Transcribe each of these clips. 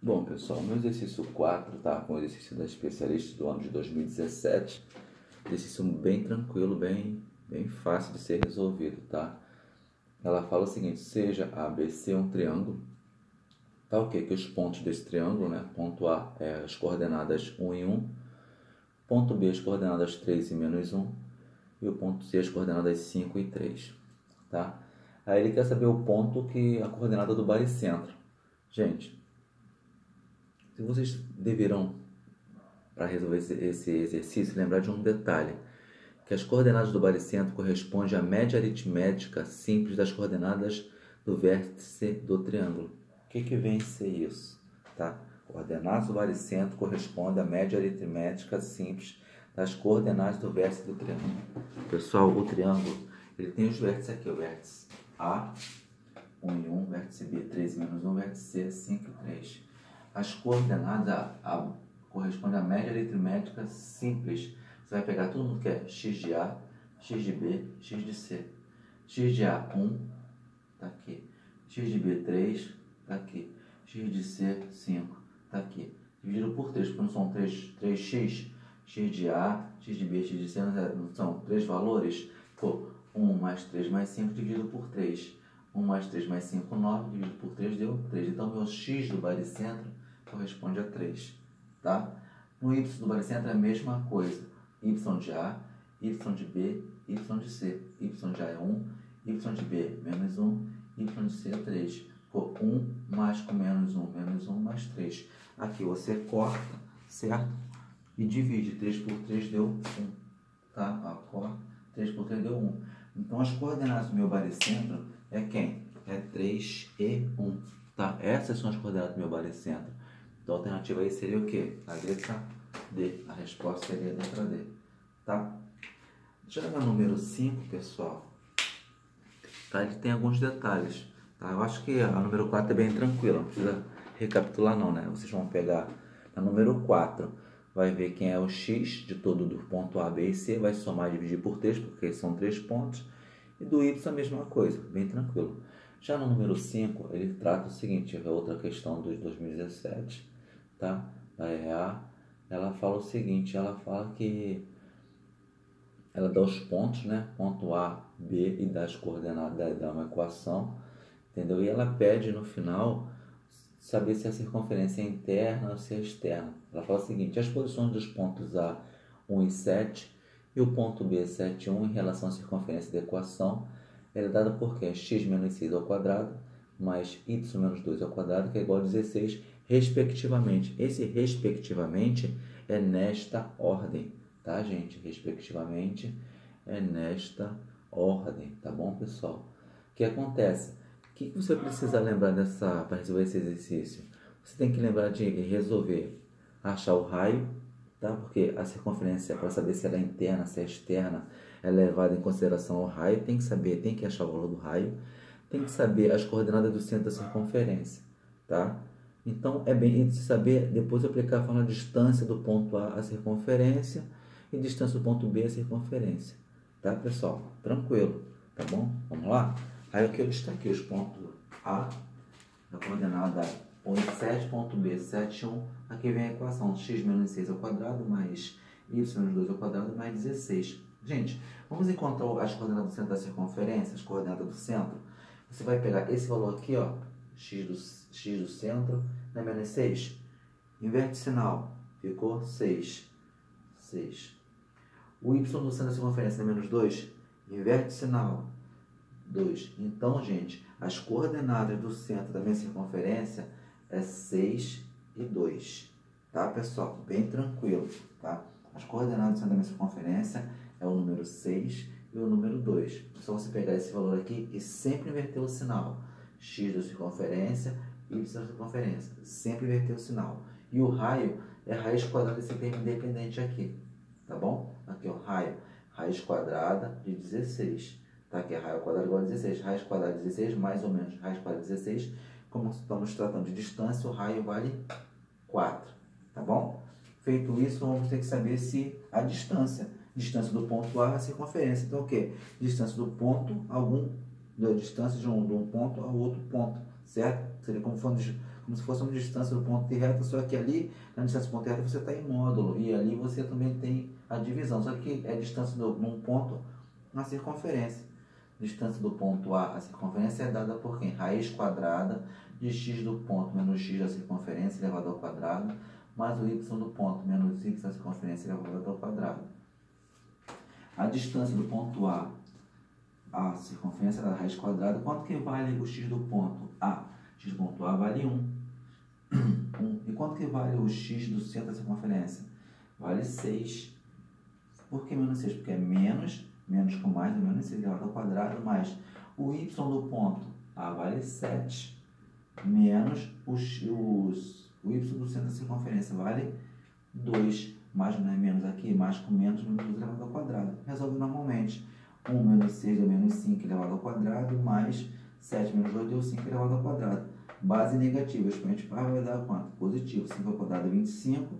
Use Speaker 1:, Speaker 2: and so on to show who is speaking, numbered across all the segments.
Speaker 1: Bom, pessoal, no exercício 4, tá? Com o exercício da especialista do ano de 2017, exercício bem tranquilo, bem fácil de ser resolvido, tá? Ela fala o seguinte: seja ABC um triângulo, tá ok? Que os pontos desse triângulo, né? Ponto A é as coordenadas 1 e 1, ponto B as coordenadas 3 e menos 1, e o ponto C as coordenadas 5 e 3, tá? Aí ele quer saber o ponto que a coordenada do baricentro. Gente, se vocês deverão, para resolver esse exercício, lembrar de um detalhe, que as coordenadas do baricentro correspondem à média aritmética simples das coordenadas do vértice do triângulo. O que vem a ser isso? Tá? Coordenadas do baricentro correspondem à média aritmética simples das coordenadas do vértice do triângulo. Pessoal, o triângulo ele tem os vértices aqui, o vértice A, 1 e 1, vértice B, 3 e menos 1, vértice C, 5 e 3. As coordenadas correspondem à média aritmética simples. Você vai pegar todo mundo que é x de A, x de B, x de C. X de A, 1, tá aqui. X de B, 3, tá aqui. X de C, 5, tá aqui. Dividido por 3, porque não são 3x. X de A, x de B, x de C, não são 3 valores? Pô, 1 mais 3 mais 5 dividido por 3. 1 mais 3 mais 5, 9, dividido por 3 deu 3. Então, meu x do baricentro corresponde a 3, tá? No y do baricentro é a mesma coisa. Y de A, Y de B, Y de C. Y de A é 1, Y de B menos 1, Y de C é 3. Ficou 1 mais com menos 1 mais 3. Aqui você corta, certo? E divide. 3 por 3 deu 1, tá? Corta. 3 por 3 deu 1. Então, as coordenadas do meu baricentro é quem? É 3 e 1, tá? Essas são as coordenadas do meu baricentro. Então, a alternativa aí seria o quê? A letra D. A resposta seria a letra D, tá? Já no número 5, pessoal, tá? Ele tem alguns detalhes, tá? Eu acho que a número 4 é bem tranquila, não precisa recapitular não, né? Vocês vão pegar a número 4, vai ver quem é o x de todo do ponto A, B e C, vai somar e dividir por 3, porque são 3 pontos, e do y a mesma coisa, bem tranquilo. Já no número 5, ele trata o seguinte, é outra questão dos 2017, tá? Da EA, ela fala o seguinte, ela fala que ela dá os pontos, né? Ponto A, B e dá as coordenadas, dá uma equação, entendeu? E ela pede no final saber se a circunferência é interna ou se é externa. Ela fala o seguinte, as posições dos pontos A, 1 e 7 e o ponto B, 7 e 1 em relação à circunferência da equação, ela é dada por quê? X menos 6 ao quadrado mais y menos 2 ao quadrado, que é igual a 16, respectivamente. Esse respectivamente é nesta ordem, tá, gente? Respectivamente é nesta ordem, tá bom, pessoal? O que acontece? O que você precisa lembrar para resolver esse exercício? Você tem que lembrar de resolver, achar o raio, tá? Porque a circunferência, para saber se ela é interna, se é externa, ela é levada em consideração ao raio, tem que achar o valor do raio, tem que saber as coordenadas do centro da circunferência, tá? Então, é bem de saber, depois aplicar a fórmula de distância do ponto A à circunferência e distância do ponto B à circunferência, tá, pessoal? Tranquilo, tá bom? Vamos lá? Aí aqui eu destaquei os pontos A, a coordenada 1 e 7, ponto B, 7 e 1. Aqui vem a equação x menos 6 ao quadrado mais y menos 2 ao quadrado mais 16. Gente, vamos encontrar as coordenadas do centro da circunferência, as coordenadas do centro. Você vai pegar esse valor aqui, ó, x do centro, né, menos 6. Inverte sinal, ficou 6. 6. O y do centro da circunferência, né, menos 2. Inverte sinal, 2. Então, gente, as coordenadas do centro da minha circunferência é 6 e 2. Tá, pessoal? Bem tranquilo, tá? As coordenadas do centro da minha circunferência é o número 6 e o número 2. É só você pegar esse valor aqui e sempre inverter o sinal. X da circunferência, Y da circunferência. Sempre inverter o sinal. E o raio é raiz quadrada desse termo independente aqui. Tá bom? Aqui, ó, raio. Raiz quadrada de 16. Tá? Aqui é raiz ao quadrado igual a 16. Raiz quadrada de 16, mais ou menos raiz quadrada de 16. Como estamos tratando de distância, o raio vale 4. Tá bom? Feito isso, vamos ter que saber se a distância do ponto A à circunferência. Então, o quê? Distância do ponto a distância de um ponto ao outro ponto, certo? Seria como como se fosse uma distância do ponto de reta, só que ali, na distância do ponto de reta, você está em módulo, e ali você também tem a divisão, só que é a distância de um ponto na circunferência. Distância do ponto A à circunferência é dada por quem? Raiz quadrada de x do ponto menos x da circunferência elevado ao quadrado, mais o y do ponto menos y da circunferência elevado ao quadrado. A distância do ponto A à circunferência da raiz quadrada, quanto que vale o x do ponto A? X do ponto A vale 1. E quanto que vale o x do centro da circunferência? Vale 6. Por que menos 6? Porque é menos com mais, menos 6 elevado ao quadrado, mais o y do ponto A vale 7, menos o y do centro da circunferência vale 2, mais não é menos aqui, mais com menos 2 elevado ao quadrado. Resolve normalmente. 1 menos 6 deu menos 5 elevado ao quadrado, mais 7 menos 2 deu 5 elevado ao quadrado. Base negativa, expoente par vai dar quanto? Positivo. 5 ao quadrado é 25,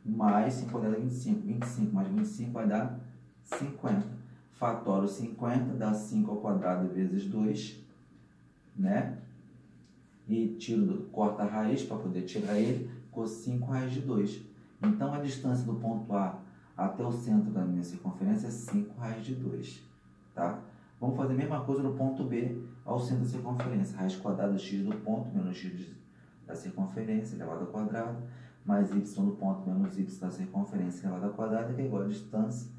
Speaker 1: mais 5 ao quadrado é 25. 25 mais 25 vai dar 50. Fatório 50 dá 5 ao quadrado vezes 2, né? E corta a raiz para poder tirar ele, ficou 5 raiz de 2. Então, a distância do ponto A até o centro da minha circunferência é 5 raiz de 2. Tá? Vamos fazer a mesma coisa no ponto B, ao centro da circunferência. Raiz quadrada de x do ponto menos x da circunferência elevado ao quadrado, mais y do ponto menos y da circunferência elevado ao quadrado, que é igual a distância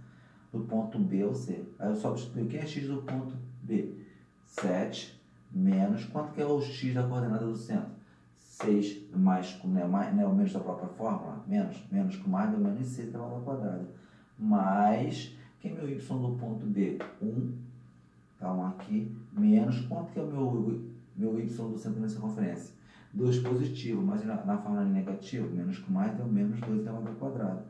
Speaker 1: do ponto B ao C. Aí eu só substituo o que é x do ponto B? 7 menos, quanto que é o x da coordenada do centro? 6 mais, né, o menos da própria fórmula, menos com mais, deu menos 6 elevado ao quadrado, mais, que é meu y do ponto B? 1, tá, 1 aqui, menos, quanto que é o meu y do centro da circunferência? 2 positivo, mas na fórmula negativa, menos com mais, deu menos 2 elevado ao quadrado.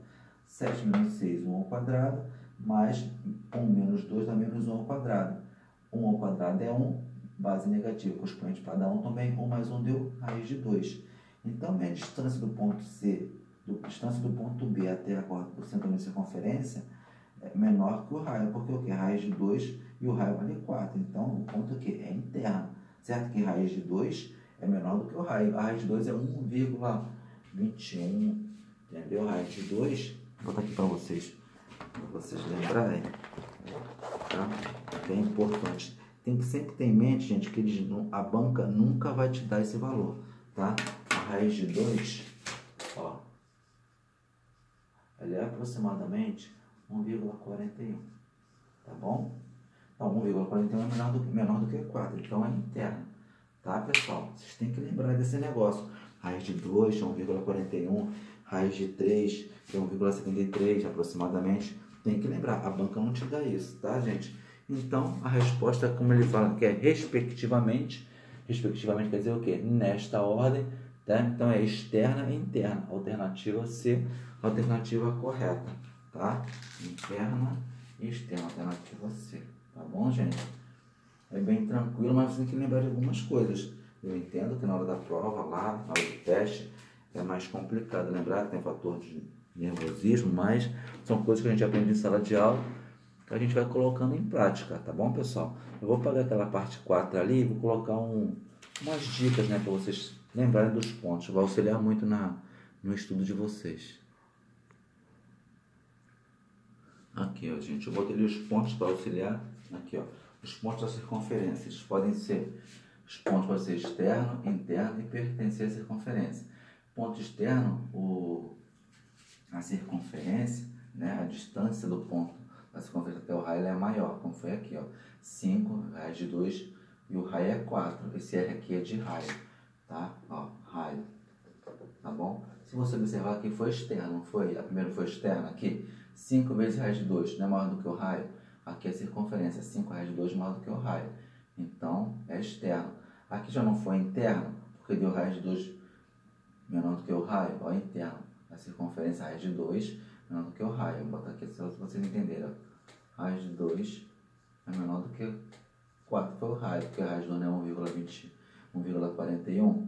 Speaker 1: 7 menos 6, 1 ao quadrado, mais 1 menos 2 dá menos 1 ao quadrado. 1 ao quadrado é 1, base negativa, com expoente para dar 1 também, 1 mais 1 deu raiz de 2. Então, minha distância do ponto C, distância do ponto B até o centro da minha circunferência é menor que o raio, porque o que? Raiz de 2 e o raio vale 4. Então, o ponto aqui é interno, certo? Que raiz de 2 é menor do que o raio. A raiz de 2 é 1,21, entendeu? A raiz de 2, vou botar aqui para vocês lembrarem, tá? É importante. Tem que sempre ter em mente, gente, que a banca nunca vai te dar esse valor, tá? A raiz de 2, ó, ela é aproximadamente 1,41, tá bom? Então, 1,41 é menor do que 4, então é interno, tá, pessoal? Vocês têm que lembrar desse negócio. Raiz de 2 é 1,41, raiz de 3 é 1,73 aproximadamente. Tem que lembrar, a banca não te dá isso, tá, gente? Então, a resposta, como ele fala, que é respectivamente. Respectivamente quer dizer o quê? Nesta ordem, tá? Então, é externa e interna. Alternativa C, alternativa correta, tá? Interna e externa, alternativa C. Tá bom, gente? É bem tranquilo, mas você tem que lembrar de algumas coisas. Eu entendo que na hora da prova, lá, na hora do teste, é mais complicado lembrar que tem fator de nervosismo, mas são coisas que a gente aprende em sala de aula, que a gente vai colocando em prática, tá bom, pessoal? Eu vou pegar aquela parte 4 ali e vou colocar umas dicas, né, para vocês lembrarem dos pontos. Vai auxiliar muito no estudo de vocês. Aqui, ó, gente, eu botei ali os pontos para auxiliar. Aqui, ó, os pontos da circunferência. Os pontos podem ser externo, interno e pertencer à circunferência. Ponto externo, a circunferência, né, a distância do ponto da circunferência até o raio é maior, como foi aqui, ó, 5, raio de 2 e o raio é 4. Esse R aqui é de raio, tá? Ó, raio, tá bom? Se você observar aqui foi externo, não foi? A primeira foi externa aqui, 5 vezes raio de 2 não é maior do que o raio? Aqui é a circunferência, 5 raio de 2 maior do que o raio, então é externo. Aqui já não foi interno, porque deu raio de 2 menor do que o raio, ó, interno. A circunferência raiz de 2 menor do que o raio. Vou botar aqui só para vocês entenderem. Raiz de 2 é menor do que 4, foi o raio, porque a raiz de 2 é 1,41,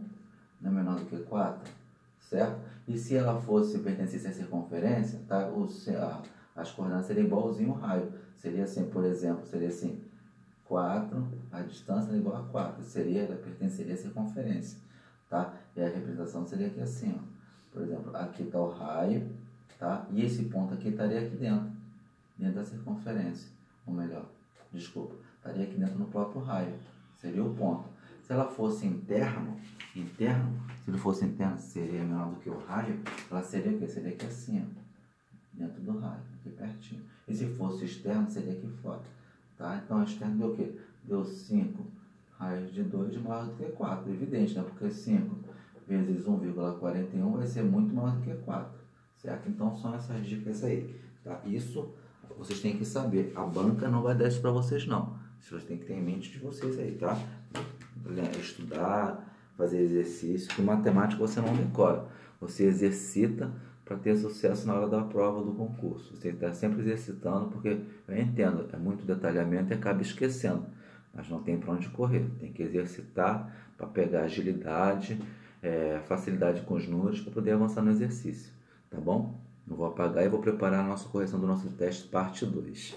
Speaker 1: não é menor do que 4, certo? E se ela pertencesse à circunferência, tá? As coordenadas seriam igualzinho ao raio. Seria assim, por exemplo, seria assim, 4, a distância é igual a 4, ela pertenceria à circunferência, tá? E a representação seria aqui assim, ó. Por exemplo, aqui está o raio, tá? E esse ponto aqui estaria aqui dentro da circunferência. Ou melhor, desculpa, estaria aqui dentro no próprio raio. Seria o ponto. Se ela fosse interno, se ele fosse interno, seria menor do que o raio, ela seria o quê? Seria aqui assim, ó. Dentro do raio, aqui pertinho. E se fosse externo, seria aqui fora. Tá? Então, externo deu o quê? Deu 5 raios de 2 maior do que 4. Evidente, né? Porque 5 vezes 1,41 vai ser muito maior do que 4. Certo? Então, são essas dicas aí. Tá? Isso vocês têm que saber. A banca não vai dar isso para vocês, não. Vocês têm que ter em mente de vocês aí, tá? Estudar, fazer exercício. Que matemática você não decora. Você exercita para ter sucesso na hora da prova do concurso. Você está sempre exercitando, porque eu entendo, é muito detalhamento e acaba esquecendo, mas não tem para onde correr. Tem que exercitar para pegar agilidade, facilidade com os números para poder avançar no exercício, tá bom? Não vou apagar e vou preparar a nossa correção do nosso teste parte 2.